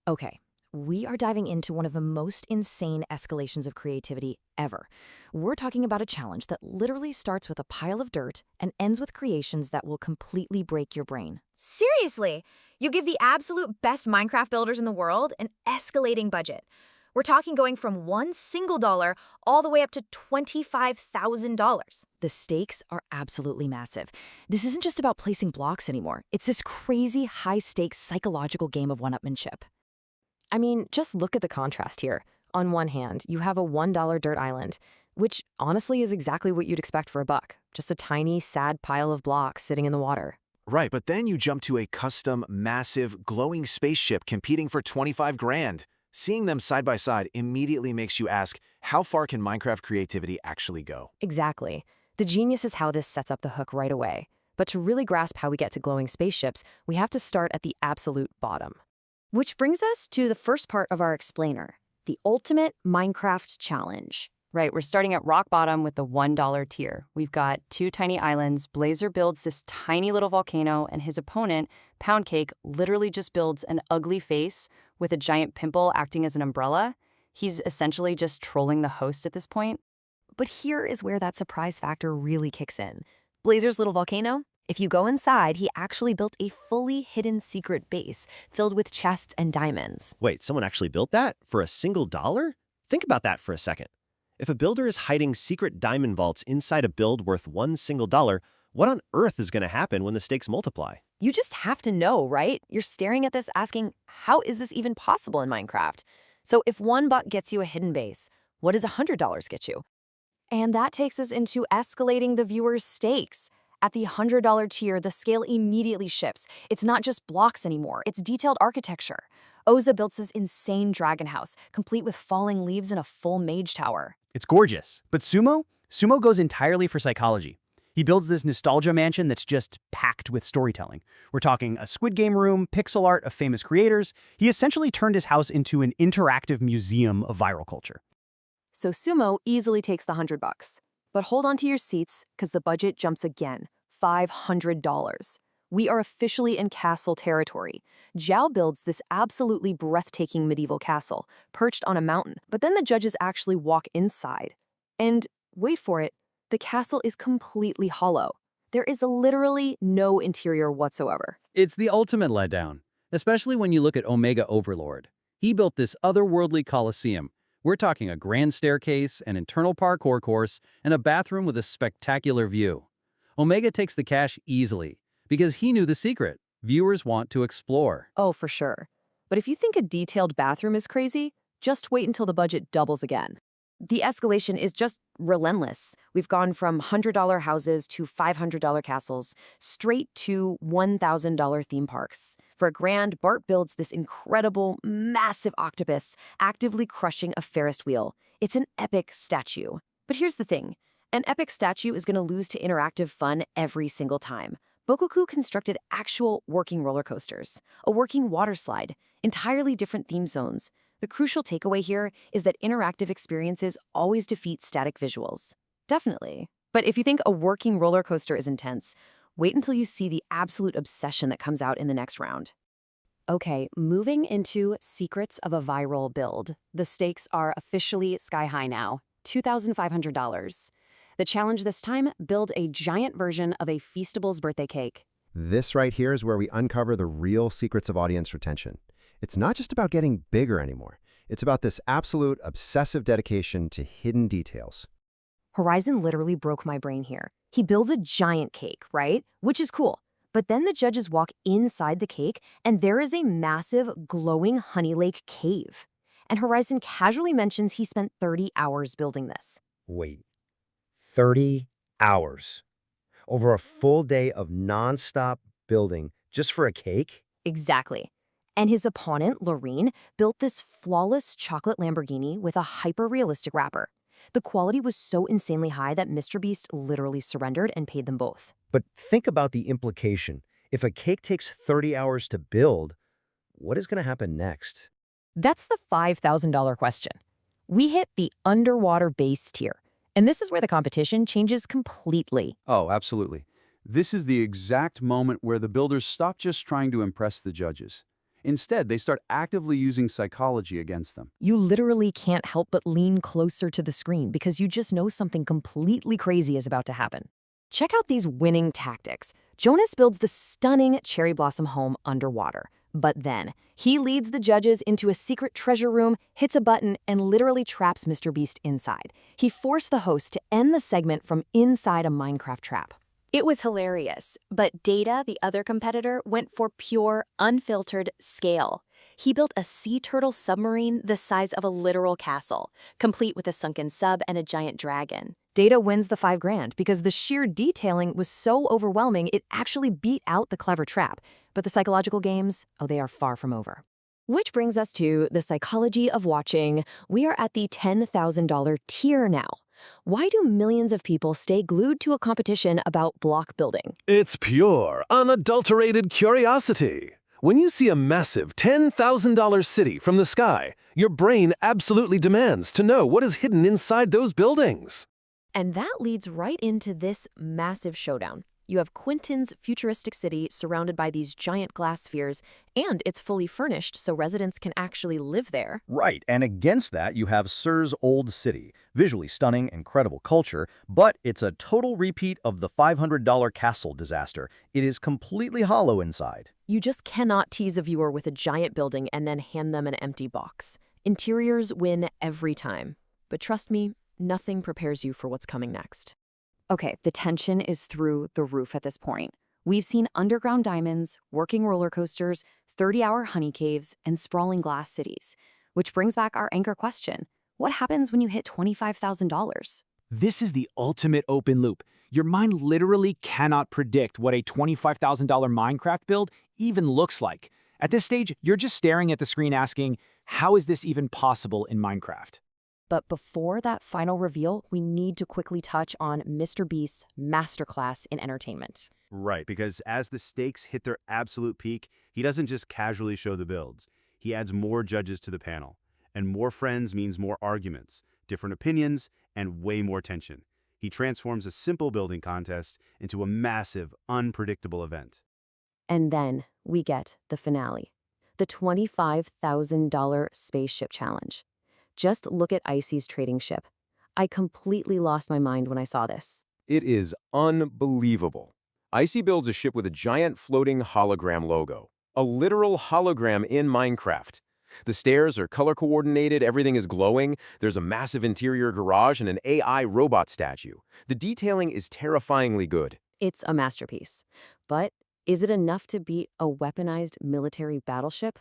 Okay, we are diving into one of the most insane escalations of creativity ever. We're talking about a challenge that literally starts with a pile of dirt and ends with creations that will completely break your brain. Seriously, you give the absolute best Minecraft builders in the world an escalating budget. We're talking going from one single dollar all the way up to $25,000. The stakes are absolutely massive. This isn't just about placing blocks anymore. It's this crazy high-stakes psychological game of one-upmanship. I mean, just look at the contrast here. On one hand, you have a $1 dirt island, which honestly is exactly what you'd expect for a buck. Just a tiny, sad pile of blocks sitting in the water. Right, but then you jump to a custom, massive, glowing spaceship competing for 25 grand. Seeing them side by side immediately makes you ask, how far can Minecraft creativity actually go? Exactly. The genius is how this sets up the hook right away. But to really grasp how we get to glowing spaceships, we have to start at the absolute bottom. Which brings us to the first part of our explainer, the ultimate Minecraft challenge. Right, we're starting at rock bottom with the $1 tier. We've got two tiny islands. Blazer builds this tiny little volcano, and his opponent, Poundcake, literally just builds an ugly face with a giant pimple acting as an umbrella. He's essentially just trolling the host at this point. But here is where that surprise factor really kicks in. Blazer's little volcano? If you go inside, he actually built a fully hidden secret base filled with chests and diamonds. Wait, someone actually built that? For a single dollar? Think about that for a second. If a builder is hiding secret diamond vaults inside a build worth one single dollar, what on earth is going to happen when the stakes multiply? You just have to know, right? You're staring at this asking, how is this even possible in Minecraft? So if $1 gets you a hidden base, what does $100 get you? And that takes us into escalating the viewer's stakes. At the $100 tier, the scale immediately shifts. It's not just blocks anymore, it's detailed architecture. Oza built this insane dragon house, complete with falling leaves and a full mage tower. It's gorgeous. But Sumo goes entirely for psychology. He builds this nostalgia mansion that's just packed with storytelling. We're talking a Squid Game room, pixel art of famous creators. He essentially turned his house into an interactive museum of viral culture. So Sumo easily takes the $100. But hold on to your seats, because the budget jumps again, $500. We are officially in castle territory. Zhao builds this absolutely breathtaking medieval castle, perched on a mountain, but then the judges actually walk inside. And, wait for it, the castle is completely hollow. There is literally no interior whatsoever. It's the ultimate letdown, especially when you look at Omega Overlord. He built this otherworldly coliseum. We're talking a grand staircase, an internal parkour course, and a bathroom with a spectacular view. Omega takes the cash easily, because he knew the secret. Viewers want to explore. Oh, for sure. But if you think a detailed bathroom is crazy, just wait until the budget doubles again. The escalation is just relentless. We've gone from $100 houses to $500 castles, straight to $1,000 theme parks. For a grand, Bart builds this incredible, massive octopus, actively crushing a Ferris wheel. It's an epic statue. But here's the thing. An epic statue is going to lose to interactive fun every single time. Bokoku constructed actual working roller coasters, a working water slide, entirely different theme zones. The crucial takeaway here is that interactive experiences always defeat static visuals. Definitely. But if you think a working roller coaster is intense, wait until you see the absolute obsession that comes out in the next round. Okay, moving into secrets of a viral build. The stakes are officially sky high now, $2,500. The challenge this time, build a giant version of a Feastables birthday cake. This right here is where we uncover the real secrets of audience retention. It's not just about getting bigger anymore. It's about this absolute obsessive dedication to hidden details. Horizon literally broke my brain here. He builds a giant cake, right? Which is cool. But then the judges walk inside the cake, and there is a massive, glowing Honey Lake cave. And Horizon casually mentions he spent 30 hours building this. Wait, 30 hours? Over a full day of non-stop building just for a cake? Exactly. And his opponent, Lorene, built this flawless chocolate Lamborghini with a hyper-realistic wrapper. The quality was so insanely high that MrBeast literally surrendered and paid them both. But think about the implication. If a cake takes 30 hours to build, what is going to happen next? That's the $5,000 question. We hit the underwater base tier, and this is where the competition changes completely. Oh, absolutely. This is the exact moment where the builders stop just trying to impress the judges. Instead, they start actively using psychology against them. You literally can't help but lean closer to the screen because you just know something completely crazy is about to happen. Check out these winning tactics. Jonas builds the stunning cherry blossom home underwater. But then, he leads the judges into a secret treasure room, hits a button, and literally traps MrBeast inside. He forced the host to end the segment from inside a Minecraft trap. It was hilarious, but Data, the other competitor, went for pure, unfiltered scale. He built a sea turtle submarine the size of a literal castle, complete with a sunken sub and a giant dragon. Data wins the $5,000 because the sheer detailing was so overwhelming it actually beat out the clever trap. But the psychological games, oh, they are far from over. Which brings us to the psychology of watching. We are at the $10,000 tier now. Why do millions of people stay glued to a competition about block building? It's pure, unadulterated curiosity. When you see a massive $10,000 city from the sky, your brain absolutely demands to know what is hidden inside those buildings. And that leads right into this massive showdown. You have Quentin's futuristic city surrounded by these giant glass spheres, and it's fully furnished so residents can actually live there. Right, and against that you have Sir's old city. Visually stunning, incredible culture, but it's a total repeat of the $500 castle disaster. It is completely hollow inside. You just cannot tease a viewer with a giant building and then hand them an empty box. Interiors win every time. But trust me, nothing prepares you for what's coming next. Okay, the tension is through the roof at this point. We've seen underground diamonds, working roller coasters, 30-hour honey caves, and sprawling glass cities. Which brings back our anchor question. What happens when you hit $25,000? This is the ultimate open loop. Your mind literally cannot predict what a $25,000 Minecraft build even looks like. At this stage, you're just staring at the screen asking, how is this even possible in Minecraft? But before that final reveal, we need to quickly touch on MrBeast's masterclass in entertainment. Right, because as the stakes hit their absolute peak, he doesn't just casually show the builds. He adds more judges to the panel. And more friends means more arguments, different opinions, and way more tension. He transforms a simple building contest into a massive, unpredictable event. And then we get the finale, the $25,000 spaceship challenge. Just look at Icy's trading ship. I completely lost my mind when I saw this. It is unbelievable. Icy builds a ship with a giant floating hologram logo. A literal hologram in Minecraft. The stairs are color-coordinated, everything is glowing, there's a massive interior garage and an AI robot statue. The detailing is terrifyingly good. It's a masterpiece. But is it enough to beat a weaponized military battleship?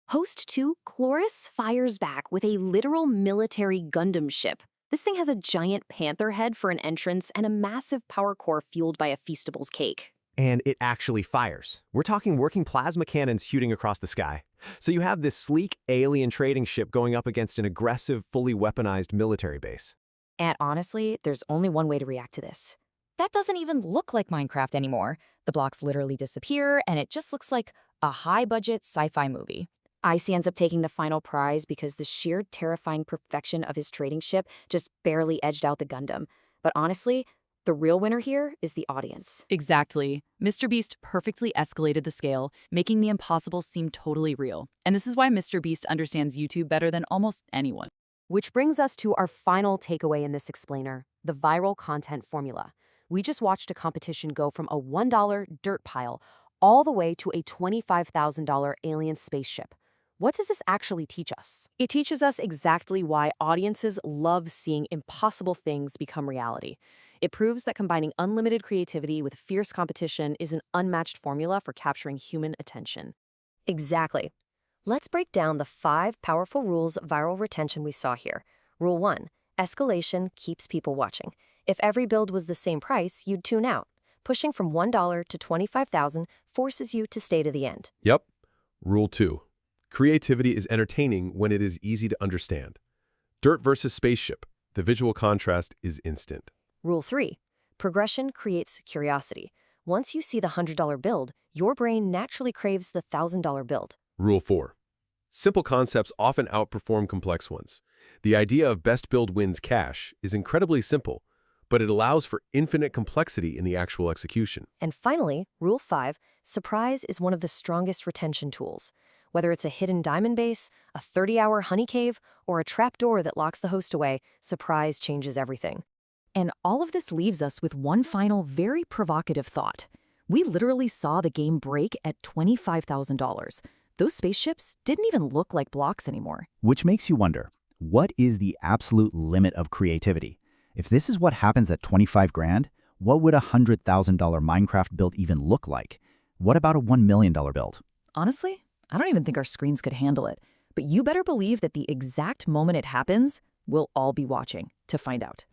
Host 2, Chloris fires back with a literal military Gundam ship. This thing has a giant panther head for an entrance and a massive power core fueled by a Feastable's cake. And it actually fires. We're talking working plasma cannons shooting across the sky. So you have this sleek alien trading ship going up against an aggressive, fully weaponized military base. And honestly, there's only one way to react to this. That doesn't even look like Minecraft anymore. The blocks literally disappear, and it just looks like a high-budget sci-fi movie. Icy ends up taking the final prize because the sheer terrifying perfection of his trading ship just barely edged out the Gundam. But honestly, the real winner here is the audience. Exactly. MrBeast perfectly escalated the scale, making the impossible seem totally real. And this is why MrBeast understands YouTube better than almost anyone. Which brings us to our final takeaway in this explainer, the viral content formula. We just watched a competition go from a $1 dirt pile all the way to a $25,000 alien spaceship. What does this actually teach us? It teaches us exactly why audiences love seeing impossible things become reality. It proves that combining unlimited creativity with fierce competition is an unmatched formula for capturing human attention. Exactly. Let's break down the 5 powerful rules of viral retention we saw here. Rule 1, escalation keeps people watching. If every build was the same price, you'd tune out. Pushing from $1 to $25,000 forces you to stay to the end. Yep. Rule 2. Creativity is entertaining when it is easy to understand. Dirt versus spaceship. The visual contrast is instant. Rule 3. Progression creates curiosity. Once you see the $100 build, your brain naturally craves the $1,000 build. Rule 4. Simple concepts often outperform complex ones. The idea of best build wins cash is incredibly simple, but it allows for infinite complexity in the actual execution. And finally, Rule 5. Surprise is one of the strongest retention tools. Whether it's a hidden diamond base, a 30-hour honey cave, or a trapdoor that locks the host away, surprise changes everything. And all of this leaves us with one final, very provocative thought. We literally saw the game break at $25,000. Those spaceships didn't even look like blocks anymore. Which makes you wonder, what is the absolute limit of creativity? If this is what happens at 25 grand, what would a $100,000 Minecraft build even look like? What about a $1 million build? Honestly, I don't even think our screens could handle it. But you better believe that the exact moment it happens, we'll all be watching to find out.